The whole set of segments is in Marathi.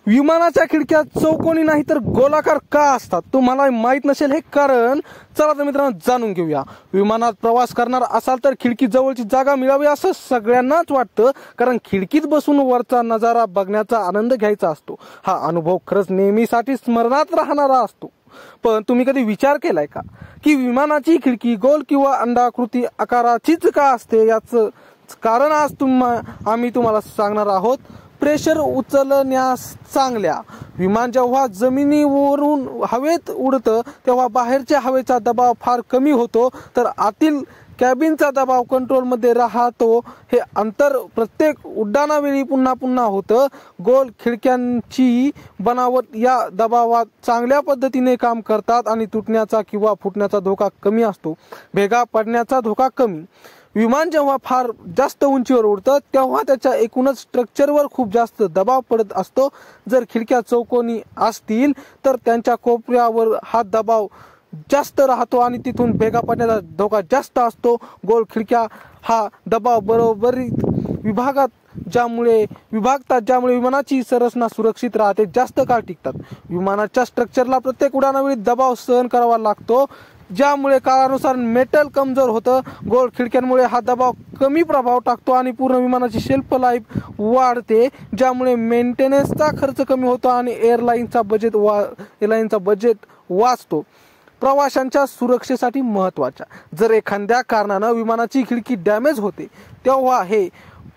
विमानाच्या खिडक्या चौकोनी नाही तर गोलाकार का असतात तुम्हाला माहित नसेल हे कारण. चला तर मित्रांनो जाणून घेऊया. विमानात प्रवास करणार असाल तर खिडकी जवळची जागा मिळावी असं सगळ्यांनाच वाटतं, कारण खिडकीत बसून वरचा नजारा बघण्याचा आनंद घ्यायचा असतो. हा अनुभव खरंच नेहमीसाठी स्मरणात राहणारा असतो. पण तुम्ही कधी विचार केलाय का की विमानाची खिडकी गोल किंवा अंडाकृती आकाराचीच का असते? याचं कारण आज आम्ही तुम्हाला सांगणार आहोत. प्रेशर उचलण्यास चांगल्या विमान जेव्हा जमिनीवरून हवेत उडतं तेव्हा बाहेरच्या हवेचा दबाव फार कमी होतो, तर आतील कॅबिनचा दबाव कंट्रोलमध्ये राहतो. हे अंतर प्रत्येक उड्डाणावेळी पुन्हा पुन्हा होतं. गोल खिडक्यांची बनावट या दबावात चांगल्या पद्धतीने काम करतात आणि तुटण्याचा किंवा फुटण्याचा धोका कमी असतो. भेगा पडण्याचा धोका कमी. विमान जेव्हा फार जास्त उंचीवर उडतं तेव्हा त्याच्या एकूणच स्ट्रक्चरवर खूप जास्त दबाव पडत असतो. जर खिडक्या चौकोनी असतील तर त्यांच्या कोपऱ्यावर हा दबाव जास्त राहतो आणि तिथून भेगा पडण्याचा धोका जास्त असतो. गोल खिडक्या हा दबाव बरोबरीत ज्यामुळे विमानाची संरचना सुरक्षित राहते, जास्त काळ टिकतात. विमानाच्या स्ट्रक्चरला प्रत्येक उड्डाणावेळी दबाव सहन करावा लागतो, ज्यामुळे काळानुसार मेटल कमजोर होतं. गोल खिडक्यांमुळे हा दबाव कमी प्रभाव टाकतो आणि पूर्ण विमानाची शेल्फ लाईफ वाढते, ज्यामुळे मेंटेनन्सचा खर्च कमी होतो आणि एअरलाईनचा बजेट वाचतो. प्रवाशांच्या सुरक्षेसाठी महत्त्वाच्या. जर एखाद्या कारणानं विमानाची खिडकी डॅमेज होते तेव्हा हे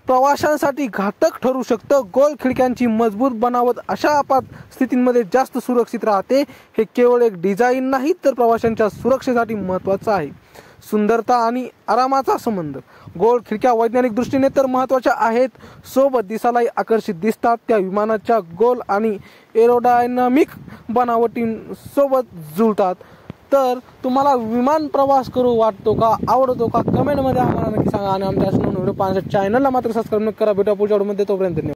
प्रवाशांसाठी घातक ठरू शकतं. गोल खिडक्यांची मजबूत बनावट अशा आपात स्थितींमध्ये जास्त सुरक्षित राहते. हे केवळ एक डिझाईन नाही तर प्रवाशांच्या सुरक्षेसाठी महत्त्वाचं आहे. सुंदरता आणि आरामाचा संबंध. गोल खिडक्या वैज्ञानिक दृष्टीने तर महत्त्वाच्या आहेत, सोबत दिसायलाही आकर्षित दिसतात. त्या विमानाच्या गोल आणि एरोडायनामिक बनावटींसोबत जुळतात. तर तुम्हाला विमान प्रवास करू वाटतो का, आवडतो का? कमेंटमध्ये आम्हाला नक्की सांगा आणि आमच्या व्हिडिओ पाहण्याच्या चॅनलला मात्र सबस्क्राईब करा. भेटूया पुढच्या व्हिडिओमध्ये. तोपर्यंत धन्यवाद.